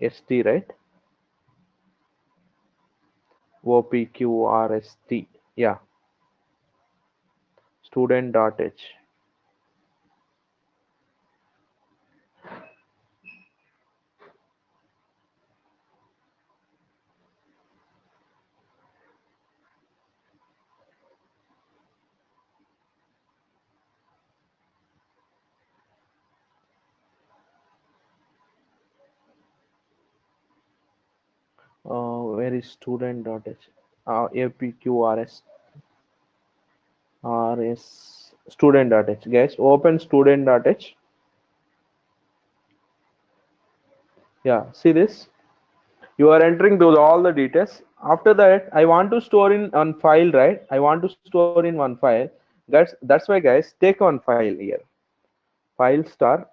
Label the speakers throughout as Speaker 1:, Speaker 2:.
Speaker 1: ST, right? OPQRST. Yeah, student.h. Where is student.h? APQRS RS student.h. Guys, open student.h. Yeah, see this? You are entering those all the details. After that, I want to store in one file, right? I want to store in one file. That's why, guys, take one file here. File star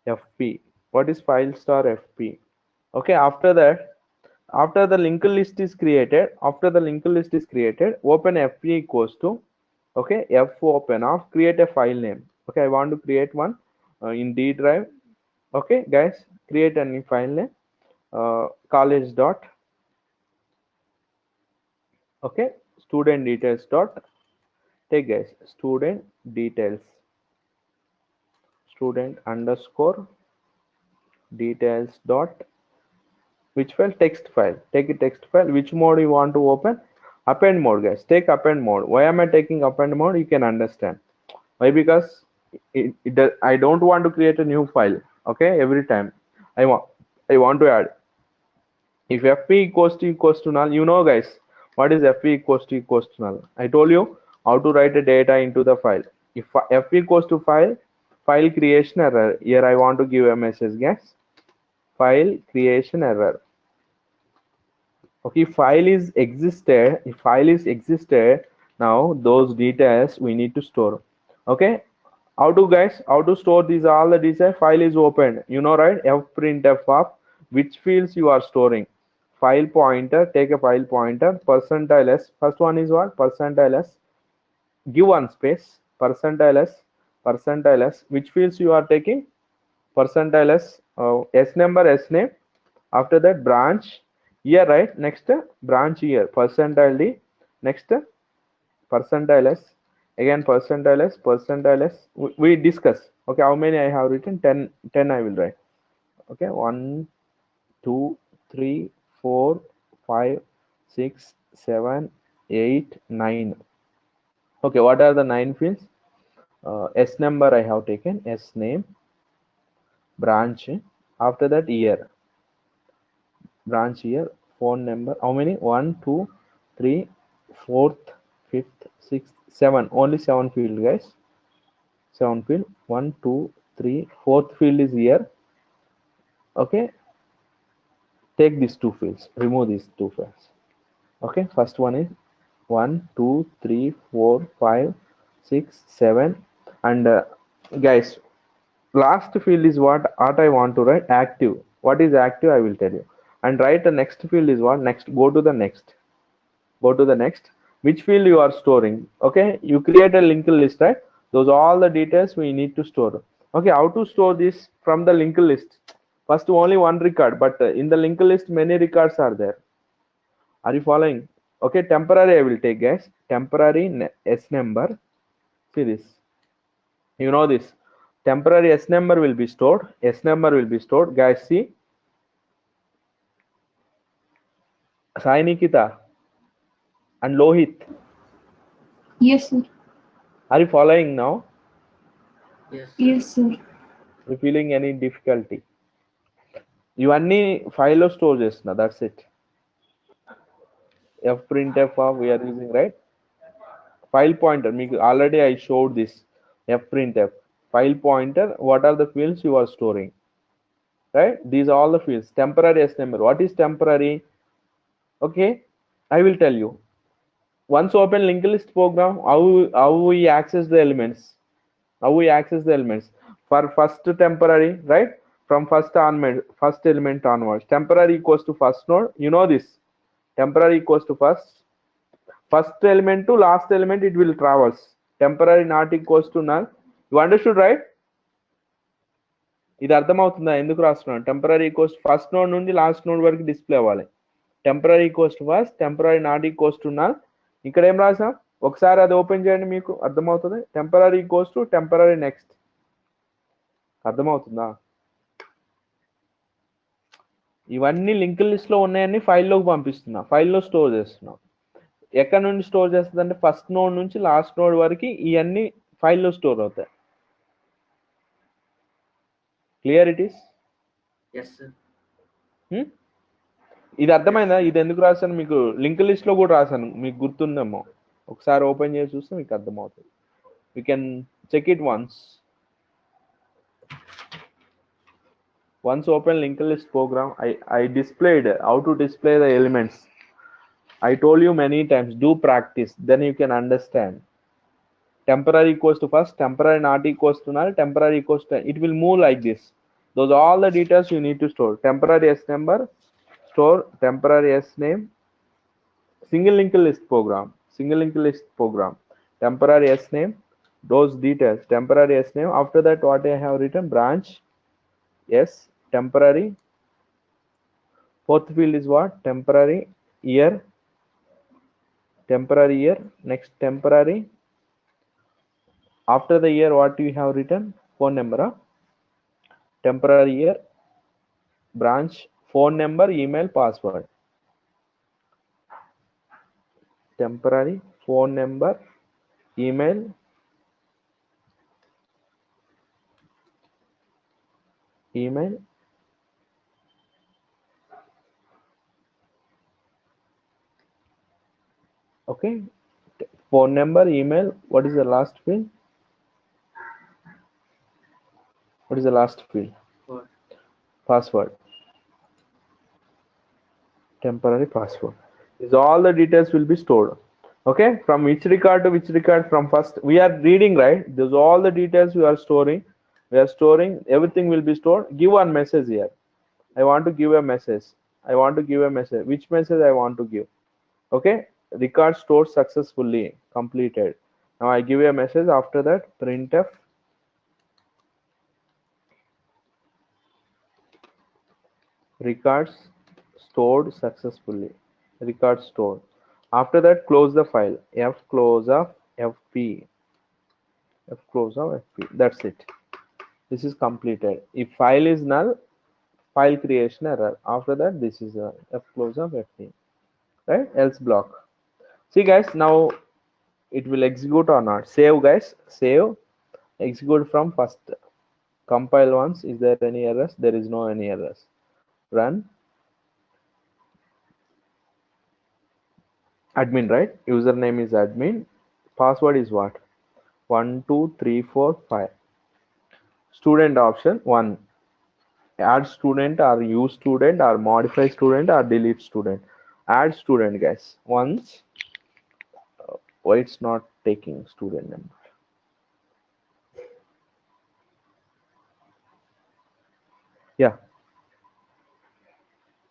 Speaker 1: FP. What is file star FP? Okay, after the linked list is created, open FP equals to, okay, F open of create a file name. Okay, I want to create one in D drive. Okay, guys, create a new file name, college dot, okay, student details dot, take guys, student details, student underscore details dot, which file? Text file. Take a text file. Which mode you want to open? Append mode, guys. Take append mode. Why am I taking append mode? You can understand why. Because I don't want to create a new file, okay, every time. I want to add. If fp equals to null, you know, guys, what is fp equals to null? I told you how to write the data into the file. If fp equals to file creation error, here I want to give a message, guys. File creation error. Okay, if file is existed, now those details we need to store. Okay, how to, guys, how to store these all the details? File is opened, you know, right? Fprintf of which fields you are storing. File pointer, take a file pointer, percentile s. First one is what? Percentile s. Give one space, percentile s. Which fields you are taking? Percentile s, s number, s name. After that, branch year, right? Next, branch year, percentile d. Next, percentile s. Again, percentile s. We discuss. Okay, how many I have written? 10 I will write. Okay, 1 2 3 4 5 6 7 8 9. Okay, what are the 9 fields? S number I have taken, s name, branch. After that, year, branch year, phone number. How many? 1 2 3 4th, 5th, 6th, 7. Only 7 field, guys. 7 field. 1 2 3 4th field is here. Okay, take these two fields, remove these two fields. Okay, first one is 1 2 3 4 5 6 7. And guys, last field is what I want to write. Active. What is active? I will tell you. And write the next field is what? Next. Go to the next. Go to the next. Which field you are storing? Okay, you create a linked list, right? Those are all the details we need to store. Okay, how to store this from the linked list? First, only one record, but in the linked list many records are there. Are you following? Okay, temporary I will take, guys. Temporary s number. See this, you know this. Temporary s number will be stored. S number will be stored, guys. See, Sai Nikita and Lohit,
Speaker 2: Yes, sir.
Speaker 1: are you following now?
Speaker 3: Yes, sir.
Speaker 2: Yes, sir.
Speaker 1: Are you feeling any difficulty? ఇవన్నీ ఫైల్లో store చేస్తున్నా, that's it. fprintf we are using, right? File pointer, మీకు already I showed this. Fprintf file pointer, what are the fields you are storing, right? These are all the fields. Temporary s number, what is temporary? Okay, I will tell you. Once open linked list program, how we access the elements, for first temporary, right? From first element onwards, temporary equals to first node, you know this. Temporary equals to first element to last element, it will traverse. Temporary not equals to null. You understood, right? ఇది అర్థమవుతుందా ఎందుకు రాస్తున్నాను? Temporary equals first node నుండి last node వరకు display అవ్వాలి. Temporary equals to first, temporary not equals to null. ఇక్కడ ఏం రాసాం? ఒకసారి అది ఓపెన్ చేయండి, మీకు అర్థమవుతుంది. Temporary equals to temporary next. అర్థమవుతుందా? ఇవన్నీ లింక్ లిస్ట్ లో ఉన్నాయని ఫైల్లోకి పంపిస్తున్నా, ఫైల్లో స్టోర్ చేస్తున్నా. ఎక్కడ నుండి స్టోర్ చేస్తుంది అంటే ఫస్ట్ నోడ్ నుంచి లాస్ట్ నోడ్ వరకు ఇవన్నీ ఫైల్లో స్టోర్ అవుతాయి. Clear it is?
Speaker 3: Yes, sir.
Speaker 1: ఇది అర్థమైందా? ఇది ఎందుకు రాశాను మీకు లింక్ లిస్ట్ లో కూడా రాశాను, మీకు గుర్తుందేమో. ఒకసారి ఓపెన్ చేసి చూస్తే మీకు అర్థమవుతుంది. You can check it once open linked list program. I displayed how to display the elements. I told you many times, do practice, then you can understand. Temporary equals to first, temporary not equals to null, temporary equals to, it will move like this. Those are all the details you need to store. Temporary s number, store temporary s name. Single linked list program, temporary s name, those details, temporary s name. After that, what I have written, branch s, temporary. Fourth field is what? Temporary year. Next, temporary. After the year, what you have written? Phone number. Temporary year, branch, phone number, email, password. Temporary, phone number, email, okay. Phone number, email. What is the last field?
Speaker 3: What?
Speaker 1: Password. Temporary password. These all the details will be stored. Okay, from which record to which record, from first we are reading, right? Those all the details we are storing. Everything will be stored. Give one message here. I want to give a message. Which message I want to give? Okay, record stored successfully completed. Now I give a message. After that, printf records stored successfully. Record stored. After that, close the file. Close of fp. That's it. This is completed. If file is null, file creation error. After that, this is a close of fp, right? Else block. See guys, now it will execute or not. Save guys, save, execute from first. Compile once. Is there any errors? There is no any errors. Run. Admin, right? Username is admin. Password is what? 12345. Student option 1. Add student or use student or modify student or delete student. Add student guys. Once. Why it's not taking student number? Yeah,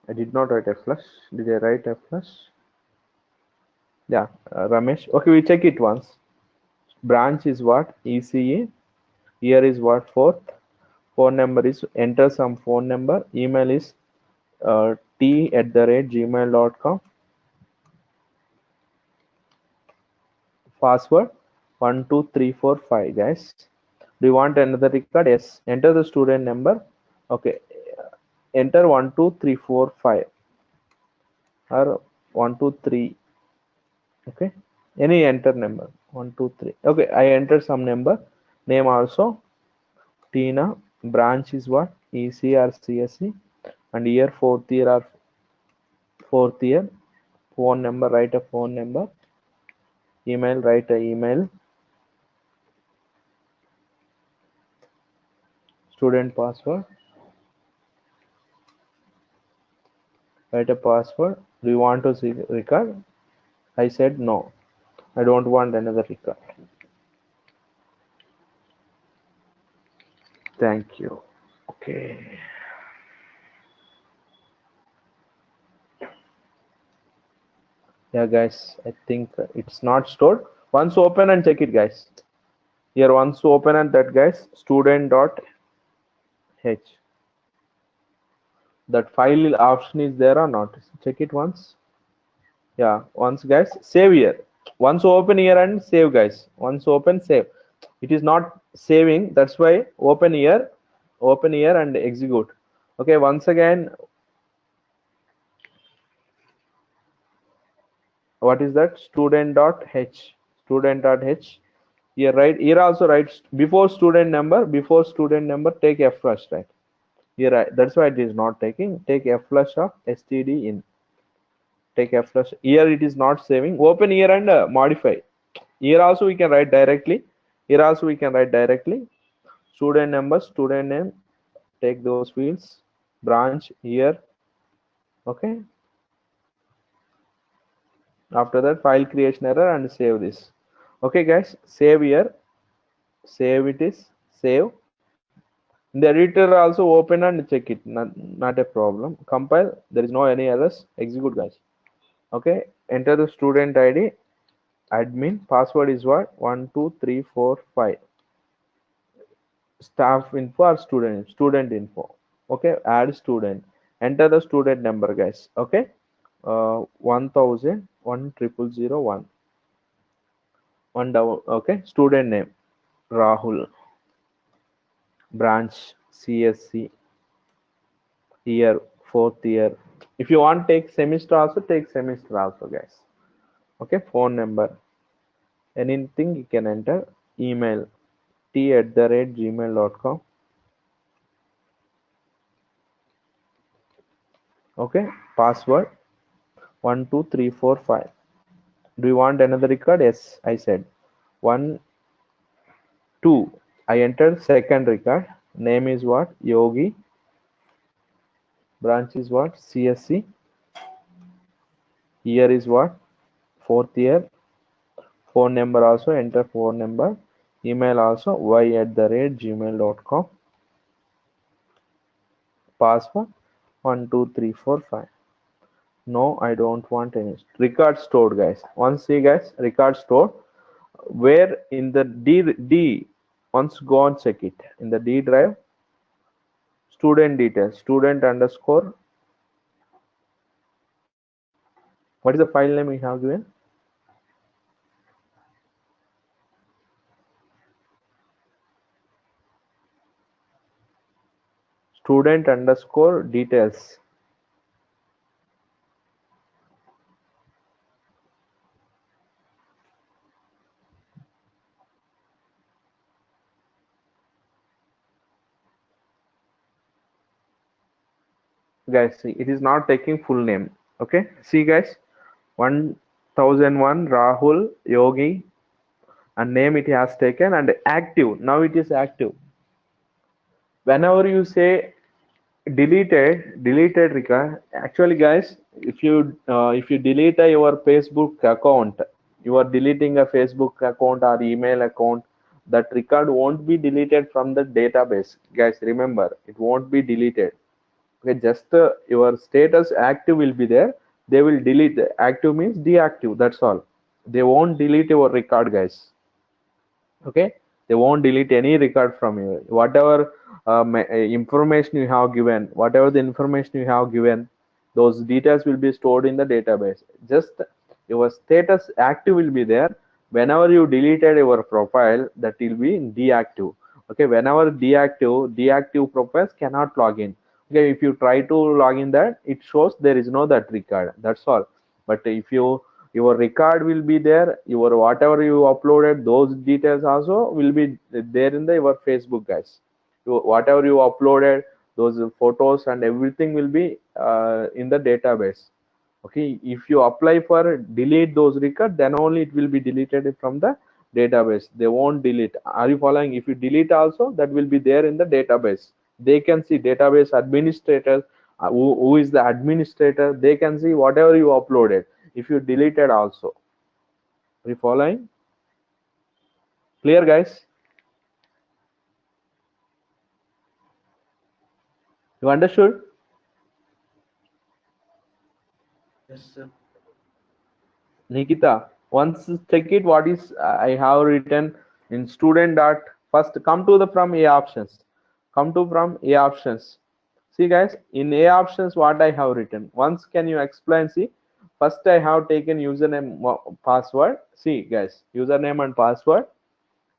Speaker 1: I did not write a flush. Did I write a flush? Yeah, Ramesh. Okay, we check it once. Branch is what? ECE. Year is what? 4th. Phone number is, enter some phone number. Email is t@gmail.com. Password 12345 guys. Do you want another record? Yes. Enter the student number. Okay. Enter 12345 or 123. Okay. Any enter number 123. Okay. I entered some number. Name also Tina. Branch is what? EC or CSE. And year 4th year or 4th year. Phone number, write a phone number. Email, write a email. Student password. Write a password. Do you want to see record? I said no. I don't want another record. Thank you. Okay. Yeah guys, I think it's not stored. Once open and check it guys. Here once open and that guys, student dot H. That file option is there or not? Check it once. Yeah, once guys, save here. Once open here and save guys. Once open, save. It is not saving, that's why open here and execute. Okay, once again, what is that? Student.h. Student.h. Here right, here also write before student number, take F flush, right? Here that's why it is not taking. Take F flush of std in. Take F flush. Here it is not saving. Open here and modify. Here also we can write directly. Here also we can write directly. Student number, student name. Take those fields. Branch here. Okay. After that, file creation error and save this. Okay, guys. Save here. Save it is. Save. In the editor also open and check it. Not a problem. Compile. There is no any errors. Execute, guys. Okay. Enter the student ID. Admin. Password is what? 12345. Staff info or student info. Okay, add student, enter the student number guys. Okay, 1000 10001 one down. Okay, student name Rahul, branch CSC, year 4th year. If you want take semester also, take semester also guys. Okay, phone number, anything you can enter. Email t@gmail.com. Okay, password 12345. Do you want another record? Yes, I said 1 2. I entered second record. Name is what? Yogi. Branch is what? CSC. Year is what? 4th year. Phone number also, enter phone number. Email also y@gmail.com. Password 12345. No, I don't want any. Record stored guys. Once see guys, record stored. Where in the D, once go and check it. In the D drive, student details, student underscore. What is the file name we have given? Student underscore details. Guys, see, it is not taking full name. Okay, see guys, 1001 Rahul Yogi, and name it has taken, and active. Now it is active. Whenever you say deleted record, actually guys, if you delete your Facebook account, you are deleting a Facebook account or email account, that record won't be deleted from the database. Guys, remember, it won't be deleted. Okay, just your status active will be there. They will delete. Active means deactive, that's all. They won't delete your record guys. Okay, they won't delete any record from you. Whatever information you have given, those details will be stored in the database. Just your status active will be there. Whenever you deleted your profile, that will be deactive. Okay, whenever deactive profiles cannot log in. Okay, if you try to log in, that it shows there is no that record, that's all. But if your record will be there, your whatever you uploaded, those details also will be there in your Facebook guys. Whatever you uploaded, those photos and everything will be in the database. Okay, if you apply for delete those records, then only it will be deleted from the database. They won't delete. Are you following? If you delete also, that will be there in the database. They can see database administrator, who is the administrator. They can see whatever you uploaded. If you deleted also. Are you following? Clear guys? You understood?
Speaker 3: Yes, sir.
Speaker 1: Nikita, once check it, what is I have written in student dot. First come to the from A options. Come to from A options. See guys, in A options what I have written. Once can you explain? See, first I have taken username password. See guys, username and password.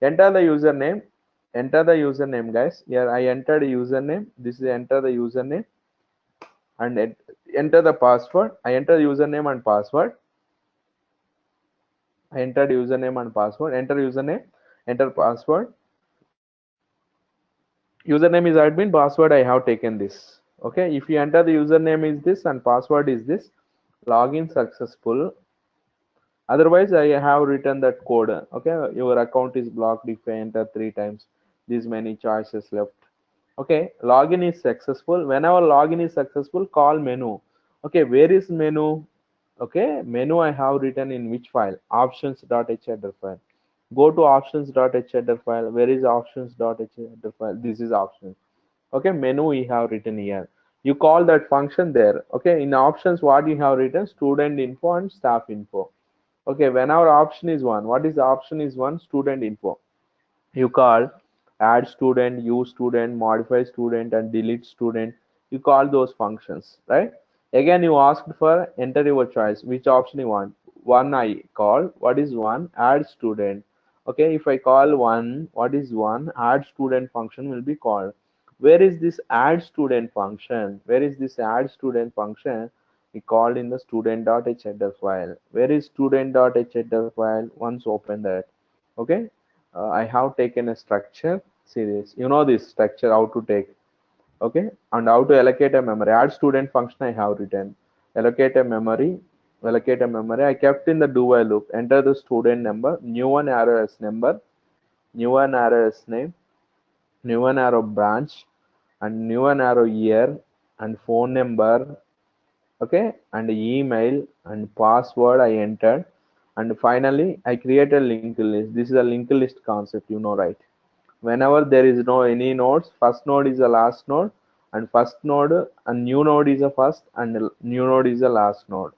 Speaker 1: Enter the username. Enter the username guys. Here I entered username. This is enter the username and enter the password. I enter username and password. I entered username and password. Enter username. Enter password. Username is admin, password I have taken this. Okay, if you enter the username is this and password is this, login successful. Otherwise I have written that code. Okay, your account is blocked if I enter 3 times. These many choices left. Okay, login is successful. Whenever login is successful, call menu. Okay, where is menu? Okay, menu I have written in which file? Options.header file. Go to options.header file. Where is options.header file? This is options. Okay, menu we have written here. You call that function there. Okay, in options what you have written? Student info and staff info. Okay, when our option is one, what is the option is one? Student info. You call add student, use student, modify student, and delete student. You call those functions, right? Again, you asked for enter your choice. Which option you want? One I call. What is one? Add student. Okay, if I call one, what is one? Add student function will be called. Where is this add student function? Where is this add student function? We called in the student.header file. Where is student.header file? Once open that. Okay, I have taken a structure series. You know this structure how to take. Okay, and how to allocate a memory. Add student function I have written. Allocate a memory. Allocate a memory. I kept in the do while loop. Enter the student number. New one arrow as number. New one arrow as name. New one arrow branch. And new one arrow year and phone number. Okay, and email and password I entered. And finally I create a linked list. This is a linked list concept, you know, right? Whenever there is no any nodes, first node is the last node, and first node and new node is the first and new node is the last node.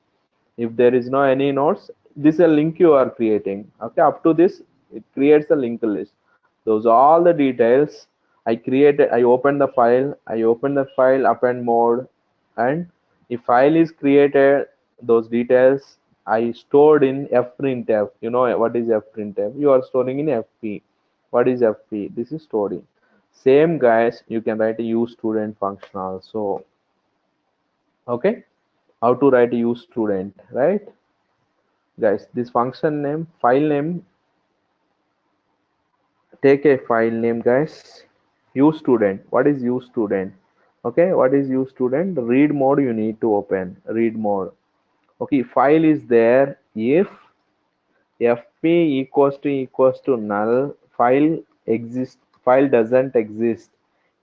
Speaker 1: If there is no any nodes, this is a link you are creating. Okay, up to this it creates a linked list. Those are all the details I created. I open the file. I open the file append mode, and if file is created, those details I stored in fprintf. You know what is fprintf? You are storing in fp. What is fp? This is storing. Same guys, you can write a use student function also. Okay, how to write a use student, right? Guys, this function name, file name, take a file name guys. Use student. What is use student? Okay, what is use student? Read mode you need to open. Read mode. Okay, file is there if fp equals to null, file exists, file doesn't exist.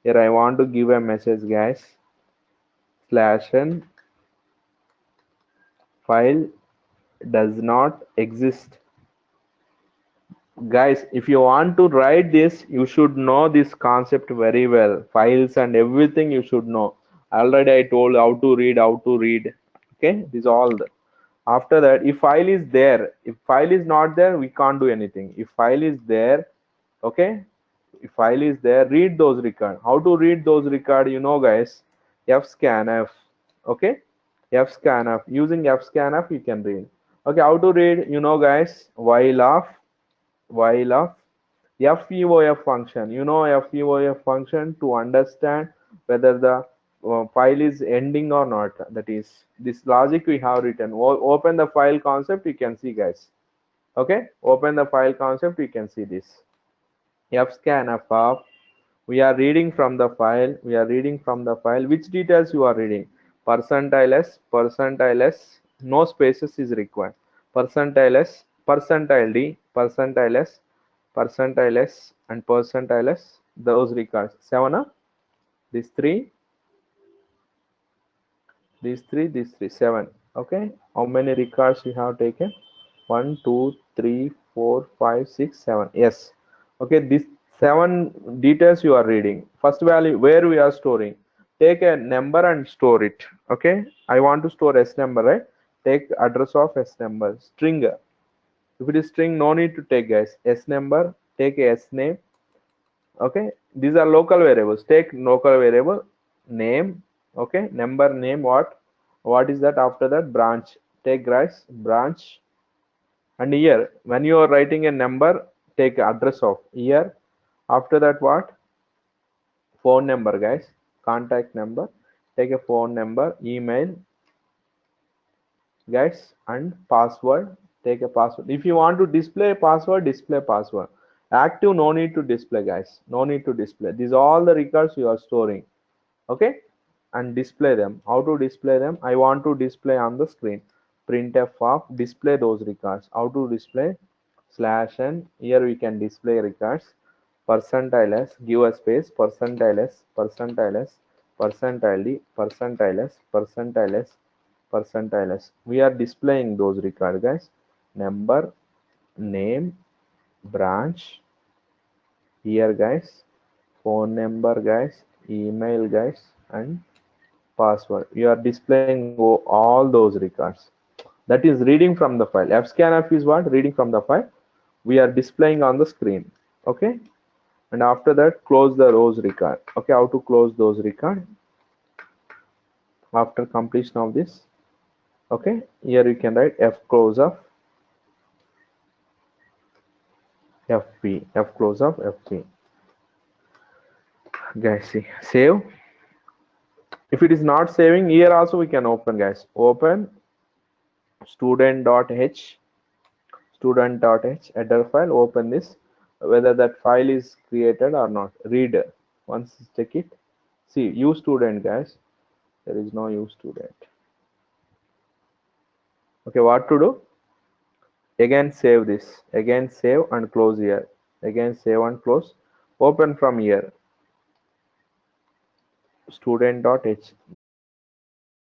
Speaker 1: Here I want to give a message guys, slash n, file does not exist. Guys, if you want to write this, you should know this concept very well. Files and everything you should know. Already I told how to read. Okay, this is all. After that, if file is there, if file is not there, we can't do anything. If file is there, okay, if file is there, read those record. How to read those record? You know, guys, fscanf. Okay, fscanf. Using fscanf, you can read. Okay, how to read? You know, guys, while of FEOF function. You know FEOF function to understand whether the file is ending or not. That is this logic we have written. Open the file concept, you can see guys. Okay, open the file concept, you can see this. Fscanf of, we are reading from the file. We are reading from the file. Which details you are reading? Percentile s, percentile s, no spaces is required. Percentile s, percentile d, percentile s, percentile s, and percentile s. Those records. 7 up. These three, these three, 7. Okay. How many records you have taken? 1, 2, 3, 4, 5, 6, 7. Yes. Okay. These 7 details you are reading. First value where we are storing. Take a number and store it. Okay. I want to store S number, right? Take address of S number. String. If it is string, no need to take guys. S number. Take a S name. Okay, these are local variables. Take local variable name. Okay, number, name, what is that? After that, branch. Take guys branch. And year, when you are writing a number, take address of year. After that, what? Phone number, guys. Contact number. Take a phone number, email, guys, and password. Take a password. If you want to display password, display password. Active, no need to display, guys. No need to display. These are all the records you are storing. Okay, and display them. How to display them? I want to display on the screen. Printf of display those records. How to display? Slash n. Here we can display records. Percentile s, give a space. Percentile s, percentile s, percentile d, percentile s, percentile s, percentile s. We are displaying those records, guys. Number, name, branch, here, guys, phone number, guys, email, guys, and password. You are displaying all those records. That is reading from the file. Fscanf is what? Reading from the file. We are displaying on the screen. Okay, and after that, close the rows record. Okay, how to close those record after completion of this? Okay, here you can write f close of fp, f close of fp. Guys, see, save. If it is not saving, here also we can open, guys. Open student.h, student.h header file. Open this, whether that file is created or not. Read once, check it. See, use student, guys. There is no use student. Okay, what to do? Again save this, again save and close here, again save and close. Open from here, student.h.